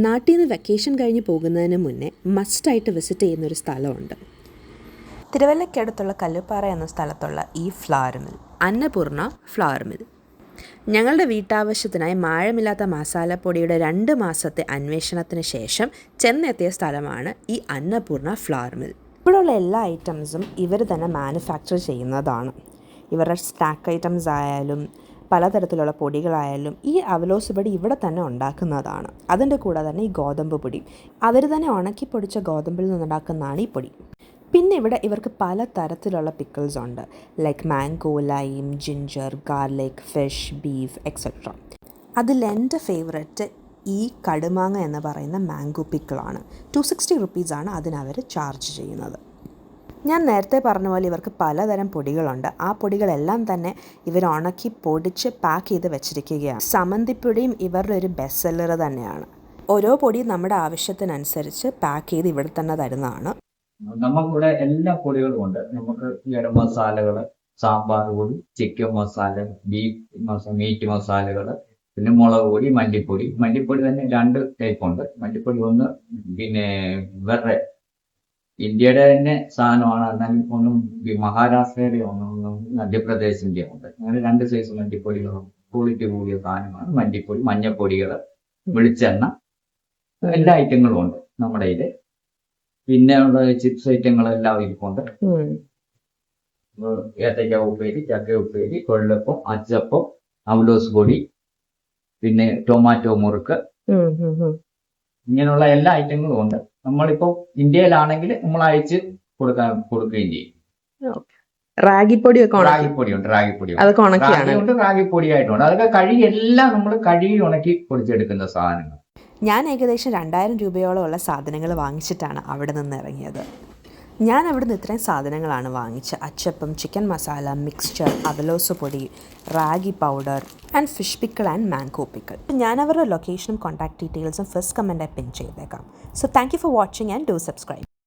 നാട്ടിൽ നിന്ന് വെക്കേഷൻ കഴിഞ്ഞ് പോകുന്നതിന് മുന്നേ മസ്റ്റായിട്ട് വിസിറ്റ് ചെയ്യുന്നൊരു സ്ഥലമുണ്ട്. തിരുവല്ലയ്ക്കടുത്തുള്ള കല്ലുപ്പാറ എന്ന സ്ഥലത്തുള്ള ഈ flour mill, Annapurna flour mill. ഞങ്ങളുടെ വീട്ടാവശ്യത്തിനായി മായമില്ലാത്ത മസാലപ്പൊടിയുടെ 2 മാസത്തെ അന്വേഷണത്തിന് ശേഷം ചെന്നെത്തിയ സ്ഥലമാണ് ഈ അന്നപൂർണ ഫ്ലവർ മിൽ. ഇവിടെയുള്ള എല്ലാ ഐറ്റംസും ഇവർ തന്നെ മാനുഫാക്ചർ ചെയ്യുന്നതാണ്. ഇവരുടെ സ്നാക്ക് ഐറ്റംസ് ആയാലും പലതരത്തിലുള്ള പൊടികളായാലും ഈ അവലോസ് പൊടി ഇവിടെ തന്നെ ഉണ്ടാക്കുന്നതാണ്. അതിൻ്റെ കൂടെ തന്നെ ഈ ഗോതമ്പ് പൊടി അവർ തന്നെ ഉണക്കി പൊടിച്ച ഗോതമ്പിൽ നിന്നുണ്ടാക്കുന്നതാണ് ഈ പൊടി. പിന്നെ ഇവിടെ ഇവർക്ക് പല തരത്തിലുള്ള പിക്കിൾസ് ഉണ്ട്, like mango, lime, ginger, garlic, fish, beef etcetera. അതിലെൻ്റെ ഫേവററ്റ് ഈ കടുമാങ്ങ എന്ന് പറയുന്ന മാംഗോ പിക്കിളാണ്. 260 റുപ്പീസാണ് അതിനവർ ചാർജ് ചെയ്യുന്നത്. ഞാൻ നേരത്തെ പറഞ്ഞ പോലെ ഇവർക്ക് പലതരം പൊടികളുണ്ട്. ആ പൊടികളെല്ലാം തന്നെ ഇവർ ഉണക്കി പൊടിച്ച് പാക്ക് ചെയ്ത് വെച്ചിരിക്കുകയാണ്. സമന്തിപ്പൊടിയും ഇവരുടെ ഒരു ബെസ്റ്റ് സെല്ലർ തന്നെയാണ്. ഓരോ പൊടിയും നമ്മുടെ ആവശ്യത്തിനനുസരിച്ച് പാക്ക് ചെയ്ത് ഇവിടെ തന്നെ തരുന്നതാണ്. നമുക്കിവിടെ എല്ലാ പൊടികളും ഉണ്ട്. നമുക്ക് ഗരം മസാലകൾ, സാമ്പാർ പൊടി, ചിക്കൻ മസാല, ബീഫ് മീറ്റ് മസാലകൾ, പിന്നെ മുളക് പൊടി, മല്ലിപ്പൊടി തന്നെ 2 ടൈപ്പ് ഉണ്ട്. മല്ലിപ്പൊടി ഒന്ന് പിന്നെ വേറെ ഇന്ത്യയുടെ തന്നെ സാധനമാണ്. എന്നാലും ഒന്നും മഹാരാഷ്ട്രയുടെ ഒന്നും മധ്യപ്രദേശിന്റെ ഉണ്ട്. അങ്ങനെ 2 സൈസ് മല്ലിപ്പൊടികളും ക്വാളിറ്റി കൂടിയ സാധനമാണ്. മല്ലിപ്പൊടി, മഞ്ഞപ്പൊടികൾ, വെളിച്ചെണ്ണ, എല്ലാ ഐറ്റങ്ങളും ഉണ്ട് നമ്മുടെ ഇതിൽ. പിന്നെ ഉള്ള ചിപ്സ് ഐറ്റങ്ങളെല്ലാം ഇരിപ്പുണ്ട്. ഏത്തയ്ക്ക ഉപ്പേരി, ചക്ക ഉപ്പേരി, കൊള്ളപ്പം, അച്ചപ്പം, അവലോസ് പൊടി, പിന്നെ ടൊമാറ്റോ മുറുക്ക്, ഇങ്ങനെയുള്ള എല്ലാ ഐറ്റങ്ങളും ഉണ്ട്. നമ്മളിപ്പോ ഇന്ത്യയിലാണെങ്കിൽ നമ്മൾ അയച്ച് കൊടുക്കുകയും ചെയ്യും. റാഗിപ്പൊടിയുണ്ട്, റാഗിപ്പൊടിയായിട്ടുണ്ട്. അതൊക്കെ എല്ലാം നമ്മൾ കഴുകി ഉണക്കി പൊടിച്ചെടുക്കുന്ന സാധനങ്ങൾ. ഞാൻ ഏകദേശം 2000 രൂപയോളമുള്ള സാധനങ്ങൾ വാങ്ങിച്ചിട്ടാണ് അവിടെ നിന്ന് ഇറങ്ങിയത്. ഞാൻ അവിടെ നിന്ന് ഇത്രയും സാധനങ്ങളാണ് വാങ്ങിച്ചത്: അച്ചപ്പം, ചിക്കൻ മസാല, മിക്സ്ചർ, അവലോസ് പൊടി, ragi powder and fish pickle and mango pickle. ഞാൻ അവരുടെ ലൊക്കേഷനും കോൺടാക്ട് ഡീറ്റെയിൽസും ഫസ്റ്റ് കമൻറ്റായി പിൻ ചെയ്തേക്കാം. So thank you for watching and do subscribe.